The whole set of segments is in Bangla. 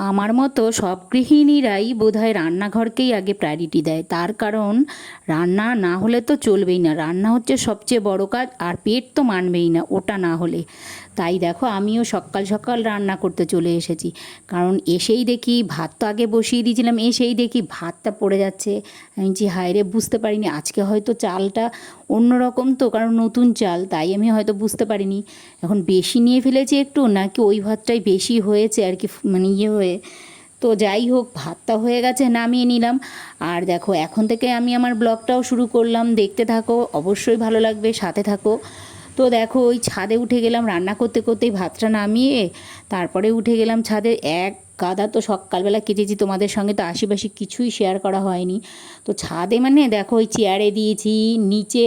আমার মতো সব গৃহিণীরাই বোধহয় রান্নাঘরকেই আগে প্রায়োরিটি দেয়। তার কারণ রান্না না হলে তো চলবেই না। রান্না হচ্ছে সবচেয়ে বড় কাজ, আর পেট তো মানবেই না ওটা না হলে। তাই দেখো আমিও সকাল সকাল রান্না করতে চলে এসেছি। কারণ এসেই দেখি ভাত তো আগে বসিয়ে দিয়েছিলাম, এসেই দেখি ভাতটা পড়ে যাচ্ছে। আমি যে হায় রে, বুঝতে পারিনি আজকে হয়তো চালটা অন্যরকম, তো কারণ নতুন চাল, তাই আমি হয়তো বুঝতে পারিনি। এখন বেশি নিয়ে ফেলেছি একটু, নাকি ওই ভাতটাই বেশি হয়েছে আর কি, মানে ইয়ে হয়ে। তো যাই হোক, ভাতটা হয়ে গেছে, নামিয়ে নিলাম। আর দেখো এখন থেকে আমি আমার ব্লগটাও শুরু করলাম, দেখতে থাকো, অবশ্যই ভালো লাগবে, সাথে থাকো। তো দেখো ওই ছাদে উঠে গেলাম রান্না করতে করতেই, ভাতটা নামিয়ে তারপরে উঠে গেলাম ছাদে। এক গাদা তো সকালবেলা কেটেছি, তোমাদের সঙ্গে তো আশিপাশি কিছুই শেয়ার করা হয়নি। তো ছাদে মানে দেখো ওই চেয়ারে দিয়েছি, নিচে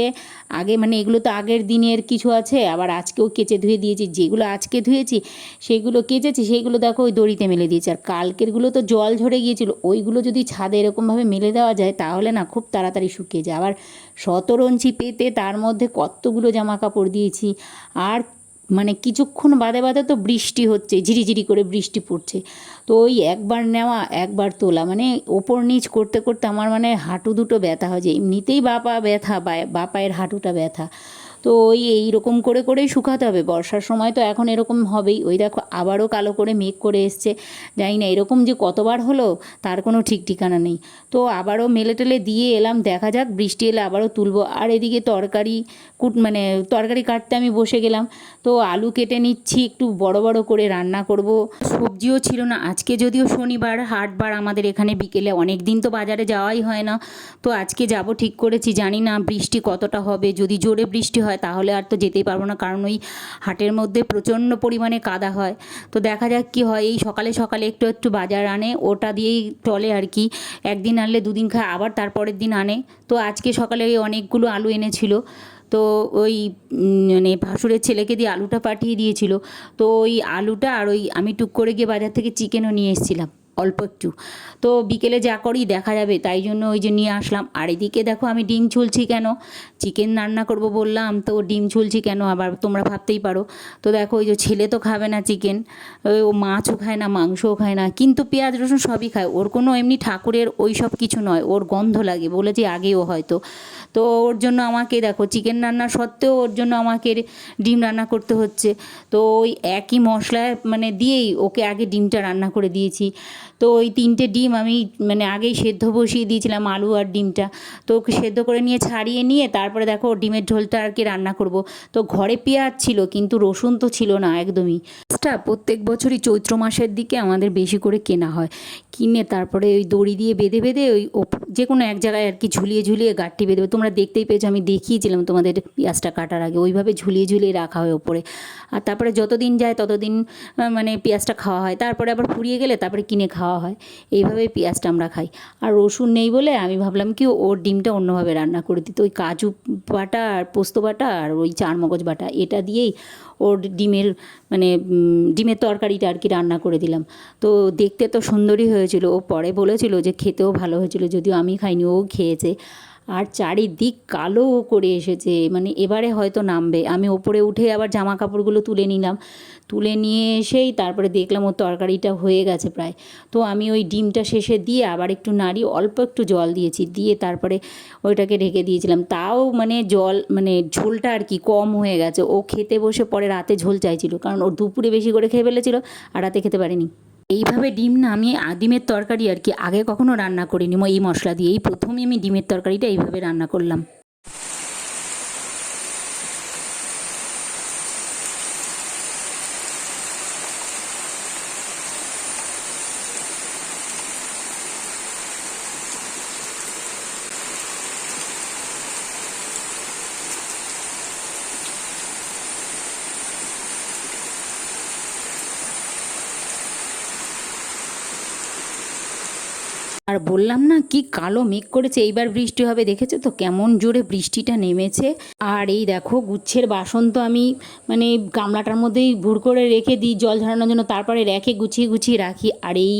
আগে মানে এগুলো তো আগের দিনের কিছু আছে, আবার আজকেও কেচে ধুয়ে দিয়েছি। যেগুলো আজকে ধুয়েছি সেগুলো কেচেছি, সেইগুলো দেখো ওই দড়িতে মেলে দিয়েছি। আর কালকেরগুলো তো জল ঝরে গিয়েছিলো, ওইগুলো যদি ছাদে এরকমভাবে মেলে দেওয়া যায় তাহলে না খুব তাড়াতাড়ি শুকিয়ে যায়। আবার শতরঞ্চি পেতে তার মধ্যে কতগুলো জামা কাপড় দিয়েছি। আর মানে কিছুক্ষণ বাদে বাদে তো বৃষ্টি হচ্ছে, ঝিরিঝিরি করে বৃষ্টি পড়ছে। তো ওই একবার নেওয়া একবার তোলা, মানে ওপর নিচ করতে করতে আমার মানে হাঁটু দুটো ব্যথা হয়ে যায়। এমনিতেই পা ব্যথা, বা পায়ের হাঁটুটা ব্যথা। তো ওই এইরকম করে করেই শুকাতে হবে। বর্ষার সময় তো এখন এরকম হবেই। ওই দেখো আবারও কালো করে মেঘ করে এসছে। জানি না এরকম যে কতবার হলো তার কোনো ঠিক ঠিকানা নেই। তো আবারও মেলে টেলে দিয়ে এলাম, দেখা যাক বৃষ্টি এলে আবারও তুলবো। আর এদিকে তরকারি মানে তরকারি কাটতে আমি বসে গেলাম। তো আলু কেটে নিচ্ছি, একটু বড় বড় করে রান্না করব। সবজিও ছিল না আজকে, যদিও শনিবার হাটবার আমাদের এখানে বিকেলে, অনেক দিন তো বাজারে যাওয়াই হয় না। তো আজকে যাব ঠিক করেছি, জানি না বৃষ্টি কতটা হবে। যদি জোরে বৃষ্টি হয় তাহলে আর তো যেতেই পারবো না, কারণ ওই হাটের মধ্যে প্রচণ্ড পরিমাণে কাদা হয়। তো দেখা যাক কী হয়। এই সকালে সকালে একটু একটু বাজার আনে, ওটা দিয়েই চলে আর কি। একদিন আনলে দুদিন খায়, আবার তারপরের দিন আনে। তো আজকে সকালে ওই অনেকগুলো আলু এনেছিল। তো ওই মানে ভাসুরের ছেলেকে দিয়ে আলুটা পাঠিয়ে দিয়েছিল। তো ওই আলুটা আর ওই আমি টুক করে গিয়ে বাজার থেকে চিকেনও নিয়ে এসেছিলাম অল্প একটু। তো বিকেলে যা করি দেখা যাবে, তাই জন্য ওই যে নিয়ে আসলাম। আর এদিকে দেখো আমি ডিম ছুলছি কেন, চিকেন রান্না করব বললাম, তো ডিম ছুলছি কেন আবার তোমরা ভাবতেই পারো। তো দেখো ওই যে ছেলে তো খাবে না চিকেন, ও মাছও খায় না, মাংসও খায় না, কিন্তু পেঁয়াজ রসুন সবই খায়। ওর কোনো এমনি ঠাকুরের ওই সব কিছু নয়, ওর গন্ধ লাগে বলেছি আগেও হয়তো। তো ওর জন্য আমাকে দেখো চিকেন রান্না সত্ত্বেও ওর জন্য আমাকে ডিম রান্না করতে হচ্ছে। তো ওই একই মশলায় মানে দিয়েই ওকে আগে ডিমটা রান্না করে দিয়েছি। তো ওই 3টে ডিম আমি মানে আগেই সেদ্ধ বসিয়ে দিয়েছিলাম, আলু আর ডিমটা। তো ওকে সেদ্ধ করে নিয়ে ছাড়িয়ে নিয়ে তারপরে দেখো ডিমের ঝোলটা আর কি রান্না করব। তো ঘরে পেঁয়াজ ছিল কিন্তু রসুন তো ছিল না একদমই। পেঁয়াজটা প্রত্যেক বছরই চৈত্র মাসের দিকে আমাদের বেশি করে কেনা হয়। কিনে তারপরে ওই দড়ি দিয়ে বেঁধে বেঁধে ওই যে কোনো এক জায়গায় আর কি ঝুলিয়ে ঝুলিয়ে গাঁটটি বেঁধে, তোমরা দেখতেই পেয়েছো, আমি দেখিয়েছিলাম তোমাদের পেঁয়াজটা কাটার আগে, ওইভাবে ঝুলিয়ে ঝুলিয়ে রাখা হয় ওপরে। আর তারপরে যতদিন যায় ততদিন মানে পেঁয়াজটা খাওয়া হয়, তারপরে আবার ফুরিয়ে গেলে তারপরে কিনে খাওয়া হয়। এইভাবেই পেঁয়াজটা আমরা খাই। আর রসুন নেই বলে আমি ভাবলাম কি ওর ডিমটা অন্যভাবে রান্না করে দিতে, ওই কাজু বাটা আর পোস্ত বাটা আর ওই চারমগজ বাটা এটা দিয়েই ওর ডিমের মানে ডিমের তরকারিটা আর কি রান্না করে দিলাম। তো দেখতে তো সুন্দরই হয়েছিল, ও পরে বলেছিল যে খেতেও ভালো হয়েছিল, যদিও আমি খাইনি, ও খেয়েছে। আর চারিদিক কালো করে এসেছে, মানে এবারে হয়তো নামবে। আমি ওপরে উঠে আবার জামা কাপড়গুলো তুলে নিলাম, তুলে নিয়ে এসেই তারপরে দেখলাম ওর তরকারিটা হয়ে গেছে প্রায়। তো আমি ওই ডিমটা শেষে দিয়ে আবার একটু নাড়িয়ে অল্প একটু জল দিয়েছি, দিয়ে তারপরে ওইটাকে ঢেকে দিয়েছিলাম। তাও মানে জল মানে ঝোলটা আর কি কম হয়ে গেছে। ও খেতে বসে পরে রাতে ঝোল চাইছিল, কারণ ওর দুপুরে বেশি করে খেয়ে ফেলেছিল আর রাতে খেতে পারেনি। এইভাবে ডিম না আমি ডিমের তরকারি আর কি আগে কখনো রান্না করিনি এই মশলা দিয়ে, এই প্রথমই আমি ডিমের তরকারিটা এইভাবে রান্না করলাম। আর বললাম না কি কালো মেঘ করেছে, এইবার বৃষ্টি হবে, দেখেছো তো কেমন জোরে বৃষ্টিটা নেমেছে। আর এই দেখো গুচ্ছের বাসন তো আমি মানে গামলাটার মধ্যেই ভুর করে রেখে দিই জল ঝরানোর জন্য, তারপরে রেখে গুছিয়ে গুছিয়ে রাখি। আর এই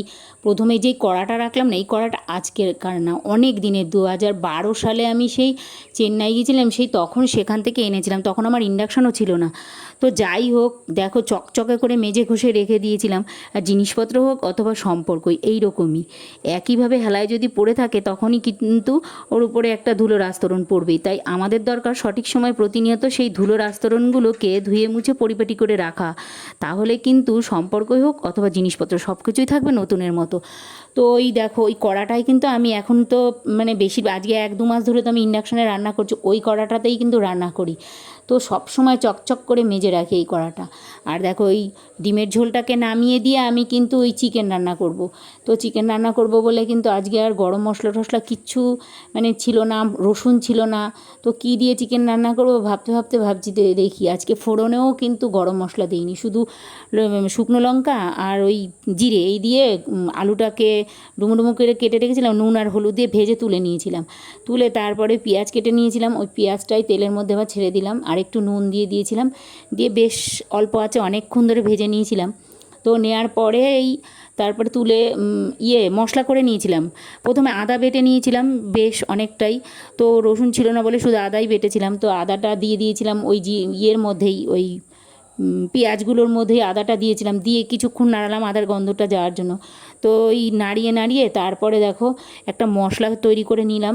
প্রথমে যেই কড়াটা রাখলাম না, এই কড়াটা আজকের কার না, অনেক দিনের, 2012 সালে আমি সেই চেন্নাই গিয়েছিলাম, সেই তখন সেখান থেকে এনেছিলাম, তখন আমার ইন্ডাকশনও ছিল না। তো যাই হোক দেখো চকচকে করে মেজে ঘষে রেখে দিয়েছিলাম। আর জিনিসপত্র হোক অথবা সম্পর্কই এইরকমই, একইভাবে হেলায় যদি পড়ে থাকে তখনই কিন্তু ওর উপরে একটা ধুলোর আস্তরণ পড়বেই। তাই আমাদের দরকার সঠিক সময় প্রতিনিয়ত সেই ধুলোর আস্তরণগুলোকে ধুয়ে মুছে পরিপাটি করে রাখা, তাহলে কিন্তু সম্পর্কই হোক অথবা জিনিসপত্র সব কিছুই থাকবে নতুনের মতো। তো ওই দেখো ওই কড়াটাই কিন্তু আমি এখন তো মানে বেশি, আজকে 1-2 মাস ধরে তো আমি ইন্ডাকশানে রান্না করছি, ওই কড়াটাতেই কিন্তু রান্না করি। তো সব সময় চকচক করে মেজে রাখি এই কড়াটা। আর দেখো ওই ডিমের ঝোলটাকে নামিয়ে দিয়ে আমি কিন্তু ওই চিকেন রান্না করব। তো চিকেন রান্না করব বলে কিন্তু আজকে আর গরম মশলা টশলা কিচ্ছু মানে ছিল না, রসুন ছিল না। তো কী দিয়ে চিকেন রান্না করব ভাবতে ভাবতে ভাবছি, দেখি আজকে ফোড়নেও কিন্তু গরম মশলা দিইনি, শুধু শুকনো লঙ্কা আর ওই জিরে এই দিয়ে আলুটাকে ডুমো ডুমো করে কেটে রেখেছিলাম, নুন আর হলুদ দিয়ে ভেজে তুলে নিয়েছিলাম। তুলে তারপরে পেঁয়াজ কেটে নিয়েছিলাম, ওই পেঁয়াজটাই তেলের মধ্যে আবার ছেড়ে দিলাম, আর একটু নুন দিয়ে দিয়েছিলাম, দিয়ে বেশ অল্প আছে অনেকক্ষণ ধরে ভেজে নিয়েছিলাম। তো নেওয়ার পরে এই তারপরে তুলে মশলা করে নিয়েছিলাম। প্রথমে আদা বেটে নিয়েছিলাম বেশ অনেকটাই, তো রসুন ছিল না বলে শুধু আদাই বেটেছিলাম। তো আদাটা দিয়ে দিয়েছিলাম ওই ইয়ের মধ্যেই, ওই পেঁয়াজগুলোর মধ্যেই আদাটা দিয়েছিলাম, দিয়ে কিছুক্ষণ নাড়ালাম আদার গন্ধটা যাওয়ার জন্য। তো ওই নাড়িয়ে নাড়িয়ে তারপরে দেখো একটা মশলা তৈরি করে নিলাম,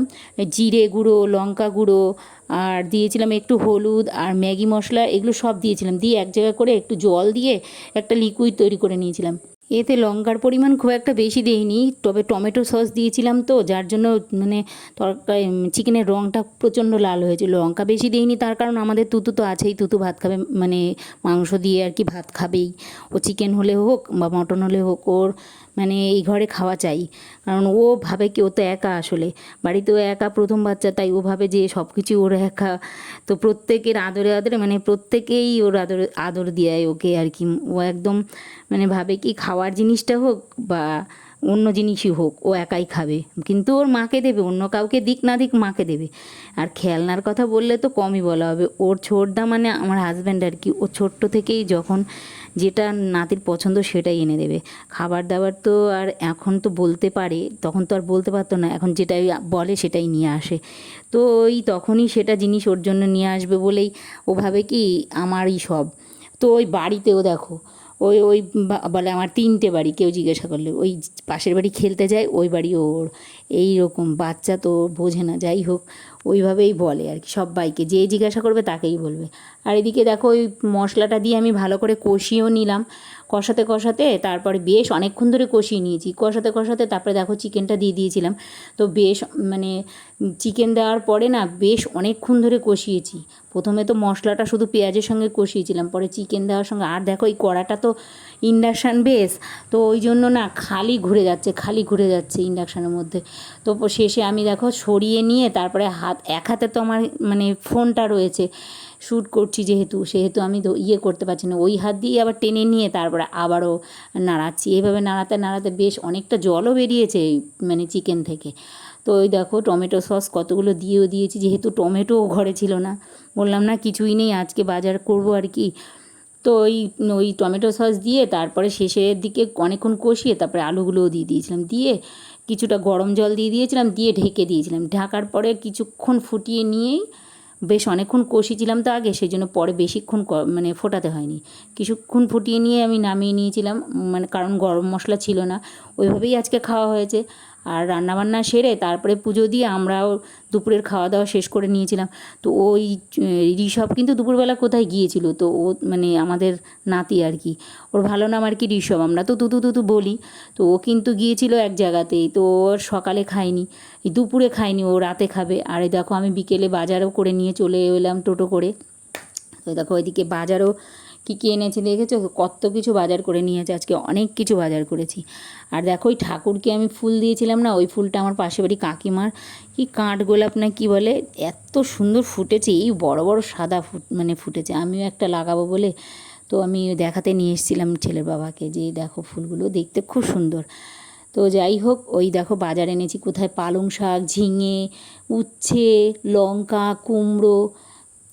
জিরে গুঁড়ো, লঙ্কা গুঁড়ো, আর দিয়েছিলাম একটু হলুদ আর ম্যাগি মশলা, এগুলো সব দিয়েছিলাম, দিয়ে এক জায়গায় করে একটু জল দিয়ে একটা লিকুইড তৈরি করে নিয়েছিলাম। এতে লঙ্কার পরিমাণ খুব একটা বেশি দেইনি, তবে টমেটো সস দিয়েছিলাম তো যার জন্য মানে তরকারি চিকেনের রঙটা প্রচণ্ড লাল হয়েছিল। লঙ্কা বেশি দেইনি তার কারণ আমাদের তুতু তো আছেই, তুতু ভাত খাবে, মানে মাংস দিয়ে আর কি ভাত খাবেই, ও চিকেন হলে হোক বা মটন হলে হোক ওর মানে এই ঘরে খাওয়া চাই। কারণ ও ভাবে কি ও তো একা, আসলে বাড়িতেও একা, প্রথম বাচ্চা, তাই ও ভাবে যে সব কিছু ওর একা। তো প্রত্যেকের আদরে আদরে মানে প্রত্যেকেই ওর আদর আদর দেয় ওকে আর কি। ও একদম মানে ভাবে কি খাওয়ার জিনিসটা হোক বা অন্য জিনিসই হোক ও একাই খাবে, কিন্তু ওর মাকে দেবে, অন্য কাউকে দিক না দিক মাকে দেবে। আর খেলনার কথা বললে তো কমই বলা হবে, ওর ছোটদা মানে আমার হাজব্যান্ড আর কি, ও ছোট্ট থেকেই যখন যেটা নাতির পছন্দ সেটাই এনে দেবে। খাবার দাবার তো আর এখন তো বলতে পারে, তখন তো আর বলতে পারতো না, এখন যেটাই বলে সেটাই নিয়ে আসে। তো ওই তখনই সেটা জিনিস ওর জন্য নিয়ে আসবে বলেই ও ভাবে কি আমারই সব। তো ওই বাড়িতেও দেখো ওই ওই বলে আমার 3টে বাড়ি, কেউ জিজ্ঞাসা করলে ওই পাশের বাড়ি খেলতে যায়, ওই বাড়ি ওর, এই রকম বাচ্চা তো বোঝে না, যাই হোক ওইভাবেই বলে আর কি সব্বাইকে, যে জিজ্ঞাসা করবে তাকেই বলবে। আর এদিকে দেখো ওই মশলাটা দিয়ে আমি ভালো করে কষিয়েও নিলাম, কষাতে কষাতে তারপরে বেশ অনেকক্ষণ ধরে কষিয়ে নিয়েছি, কষাতে কষাতে তারপরে দেখো চিকেনটা দিয়ে দিয়েছিলাম। তো বেশ মানে চিকেন দেওয়ার পরে না বেশ অনেকক্ষণ ধরে কষিয়েছি। প্রথমে তো মশলাটা শুধু পেঁয়াজের সঙ্গে কষিয়েছিলাম, পরে চিকেন দেওয়ার সঙ্গে। আর দেখো এই কড়াটা তো ইন্ডাকশান বেস, তো ওই জন্য না খালি ঘুরে যাচ্ছে, খালি ঘুরে যাচ্ছে ইন্ডাকশানের মধ্যে। তো শেষে আমি দেখো সরিয়ে নিয়ে তারপরে এক হাতে তো আমার মানে ফোনটা রয়েছে, শ্যুট করছি যেহেতু, সেহেতু আমি তো করতে পারছি না, ওই হাত দিয়ে আবার টেনে নিয়ে তারপরে আবারও নাড়াচ্ছি। এইভাবে নাড়াতে নাড়াতে বেশ অনেকটা জলও বেরিয়েছে মানে চিকেন থেকে। তো ওই দেখো টমেটো সস কতগুলো দিয়েও দিয়েছি, যেহেতু টমেটোও ঘরে ছিল না, বললাম না কিছুই নেই আজকে বাজার করব আর কি। তো ওই ওই টমেটো সস দিয়ে তারপরে শেষের দিকে অনেকক্ষণ কষিয়ে তারপরে আলুগুলোও দিয়ে দিয়েছিলাম, দিয়ে কিছুটা গরম জল দিয়ে দিয়েছিলাম, দিয়ে ঢেকে দিয়েছিলাম। ঢাকার পরে কিছুক্ষণ ফুটিয়ে নিয়েই বেশ অনেকক্ষণ কষিয়েছিলাম তো আগে, সেই জন্য পরে বেশিক্ষণ মানে ফোটাতে হয়নি, কিছুক্ষণ ফুটিয়ে নিয়ে আমি নামিয়ে নিয়েছিলাম, মানে কারণ গরম মশলা ছিল না। ওইভাবেই আজকে খাওয়া হয়েছে। আর রান্নাবান্না সেরে তারপরে পুজো দিয়ে আমরাও দুপুরের খাওয়া দাওয়া শেষ করে নিয়েছিলাম। তো ওই ঋষভ কিন্তু দুপুরবেলা কোথায় গিয়েছিল, তো ও মানে আমাদের নাতি আর কি, ওর ভালো নাম আর কি ঋষভ, আমরা তো তুতু তুতু বলি। তো ও কিন্তু গিয়েছিল এক জায়গাতেই, তো ওর সকালে খায়নি, এই দুপুরে খায়নি, ও রাতে খাবে। আর এই দেখো আমি বিকেলে বাজারও করে নিয়ে চলে এলাম টোটো করে। তো দেখো ওইদিকে বাজারও কী কী এনেছে দেখেছো, কত কিছু বাজার করে নিয়েছে, আজকে অনেক কিছু বাজার করেছি। আর দেখো ওই ঠাকুরকে আমি ফুল দিয়েছিলাম না, ওই ফুলটা আমার পাশে বাড়ি কাকিমার কি কাঠগোলাপ না কি বলে, এত সুন্দর ফুটেছে, এই বড় বড় সাদা মানে ফুটেছে, আমিও একটা লাগাবো বলে তো আমি দেখাতে নিয়ে এসেছিলাম ছেলের বাবাকে, যে দেখো ফুলগুলো দেখতে খুব সুন্দর। তো যাই হোক, ওই দেখো বাজার এনেছি কোথায় পালং শাক, ঝিঙে, উচ্ছে, লঙ্কা, কুমড়ো,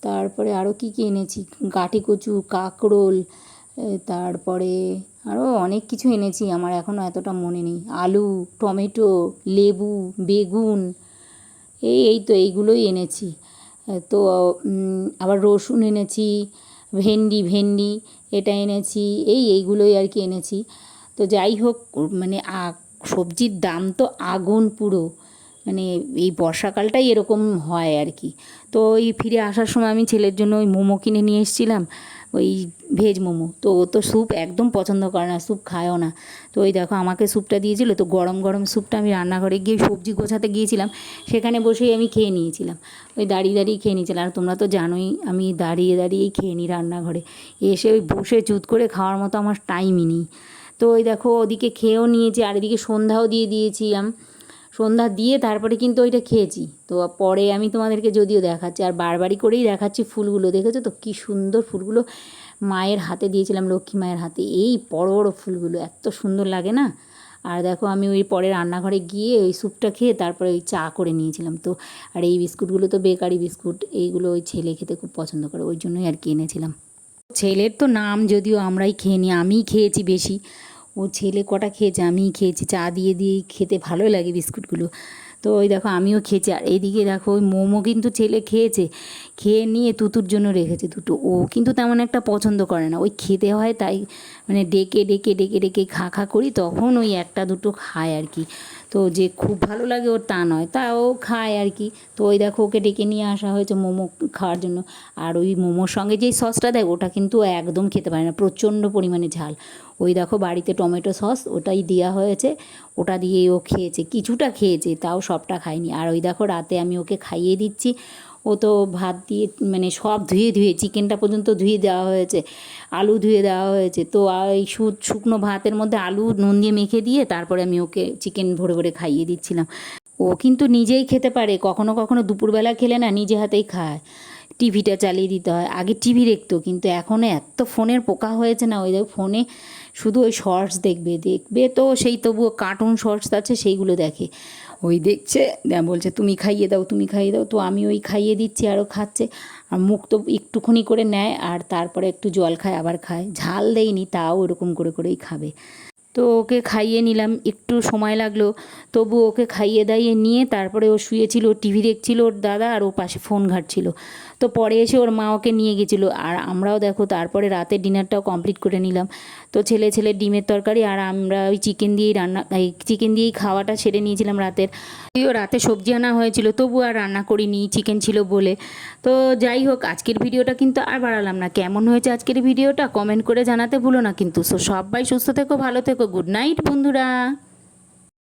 তারপরে আরও কী কী এনেছি, গাঁটি কচু, কাঁকরোল, তারপরে আরও অনেক কিছু এনেছি, আমার এখনও এতটা মনে নেই, আলু, টমেটো, লেবু, বেগুন, এই তো এইগুলোই এনেছি। তো আবার রসুন এনেছি, ভেন্ডি এটা এনেছি, এইগুলোই আর কি এনেছি। তো যাই হোক, মানে সবজির দাম তো আগুন পুরো, মানে এই বর্ষাকালটাই এরকম হয় আর কি। তো ওই ফিরে আসার সময় আমি ছেলের জন্য ওই মোমো কিনে নিয়ে এসেছিলাম, ওই ভেজ মোমো। তো ও তো স্যুপ একদম পছন্দ করে না, স্যুপ খায়ও না। তো ওই দেখো আমাকে স্যুপটা দিয়েছিল, তো গরম গরম স্যুপটা আমি রান্নাঘরে গিয়ে সবজি গোছাতে গিয়েছিলাম, সেখানে বসেই আমি খেয়ে নিয়েছিলাম, ওই দাঁড়িয়ে খেয়ে নিয়েছিলাম। আর তোমরা তো জানোই আমি দাঁড়িয়েই খেয়ে নিই রান্নাঘরে, এসে ওই বসে চুত করে খাওয়ার মতো আমার টাইমই নেই। তো ওই দেখো ওদিকে খেয়েও নিয়েছি, আর এদিকে সন্ধ্যাও দিয়ে দিয়েছিলাম, সন্ধ্যা দিয়ে তারপরে কিন্তু ওইটা খেয়েছি। তো পরে আমি তোমাদেরকে যদিও দেখাচ্ছি, আর বারবারই করেই দেখাচ্ছি ফুলগুলো, দেখেছো তো কী সুন্দর ফুলগুলো মায়ের হাতে দিয়েছিলাম, লক্ষ্মী মায়ের হাতে, এই বড় বড় ফুলগুলো এত সুন্দর লাগে না। আর দেখো আমি ওই পরে রান্নাঘরে গিয়ে ওই স্যুপটা খেয়ে তারপরে ওই চা করে নিয়েছিলাম। তো আর এই বিস্কুটগুলো তো বেকারি বিস্কুট, এইগুলো ওই ছেলে খেতে খুব পছন্দ করে, ওই জন্যই আর কি এনেছিলাম। ছেলের তো নাম যদিও আমরাই খেয়ে নিই, আমিই খেয়েছি বেশি, ও ছেলে কটা খেয়েছে, আমিই খেয়েছি, চা দিয়েই খেতে ভালোই লাগে বিস্কুটগুলো। তো ওই দেখো আমিও খেয়েছি। আর এইদিকে দেখো ওই মোমো কিন্তু ছেলে খেয়েছে, খেয়ে নিয়ে তুতুর জন্য রেখেছে দুটো, ও কিন্তু তেমন একটা পছন্দ করে না, ওই খেতে হয় তাই মানে ডেকে খা করি, তখন ওই একটা দুটো খায় আর কি। তো যে খুব ভালো লাগে ওর তা নয়, তাও খায় আর কি। তো ওই দেখো ওকে ডেকে নিয়ে আসা হয়েছে মোমো খাওয়ার জন্য। আর ওই মোমোর সঙ্গে যেই সসটা দেয় ওটা কিন্তু একদম খেতে পারে না, প্রচণ্ড পরিমাণে ঝাল। ওই দেখো বাড়িতে টমেটো সস ওটাই দেওয়া হয়েছে, ওটা দিয়েই ও খেয়েছে, কিছুটা খেয়েছে, তাও সবটা খায়নি। আর ওই দেখো রাতে আমি ওকে খাইয়ে দিচ্ছি, ও তো ভাত দিয়ে মানে সব ধুয়ে চিকেনটা পর্যন্ত ধুয়ে দেওয়া হয়েছে, আলু ধুয়ে দেওয়া হয়েছে। তো এই শুকনো ভাতের মধ্যে আলু নুন দিয়ে মেখে দিয়ে তারপরে আমি ওকে চিকেন ভরে খাইয়ে দিচ্ছিলাম। ও কিন্তু নিজেই খেতে পারে, কখনো কখনো দুপুরবেলা খেলে না নিজে হাতেই খায়, টিভিটা চালিয়ে দিতে হয়, আগে টিভি দেখতো, কিন্তু এখন এত ফোনের পোকা হয়েছে না, ওই দেখো ফোনে শুধু ওই শর্টস দেখবে তো সেই তবুও কার্টুন শর্টস আছে সেইগুলো দেখে, ওই দেখছে, বলছে তুমি খাইয়ে দাও, তো আমি ওই খাইয়ে দিচ্ছি আরও খাচ্ছে। আর মুখ তো একটুখানি করে নেয়, আর তারপরে একটু জল খায়, আবার খায়, ঝাল দেয়নি তাও ওরকম করেই খাবে। তো ওকে খাইয়ে নিলাম, একটু সময় লাগলো, তবু ওকে খাইয়ে দাইয়ে নিয়ে তারপরে ও শুয়েছিল, টিভি দেখছিল ওর দাদা, আর ও পাশে ফোন ঘাঁটছিল। তো পরে এসে ওর মা ওকে নিয়ে গেছিলো, আর আমরাও দেখো তারপরে রাতের ডিনারটাও কমপ্লিট করে নিলাম। তো ছেলে ডিমের তরকারি, আর আমরা ওই চিকেন দিয়েই খাওয়াটা সেরে নিয়েছিলাম রাতের। যদিও রাতে সবজি আনা হয়েছিল, তবু আর রান্না করিনি, চিকেন ছিল বলে। তো যাই হোক, আজকের ভিডিওটা কিন্তু আর বাড়ালাম না, কেমন হয়েছে আজকের ভিডিওটা কমেন্ট করে জানাতে ভুলো না কিন্তু। সো সবাই সুস্থ থেকো, ভালো থেকো, গুড নাইট বন্ধুরা।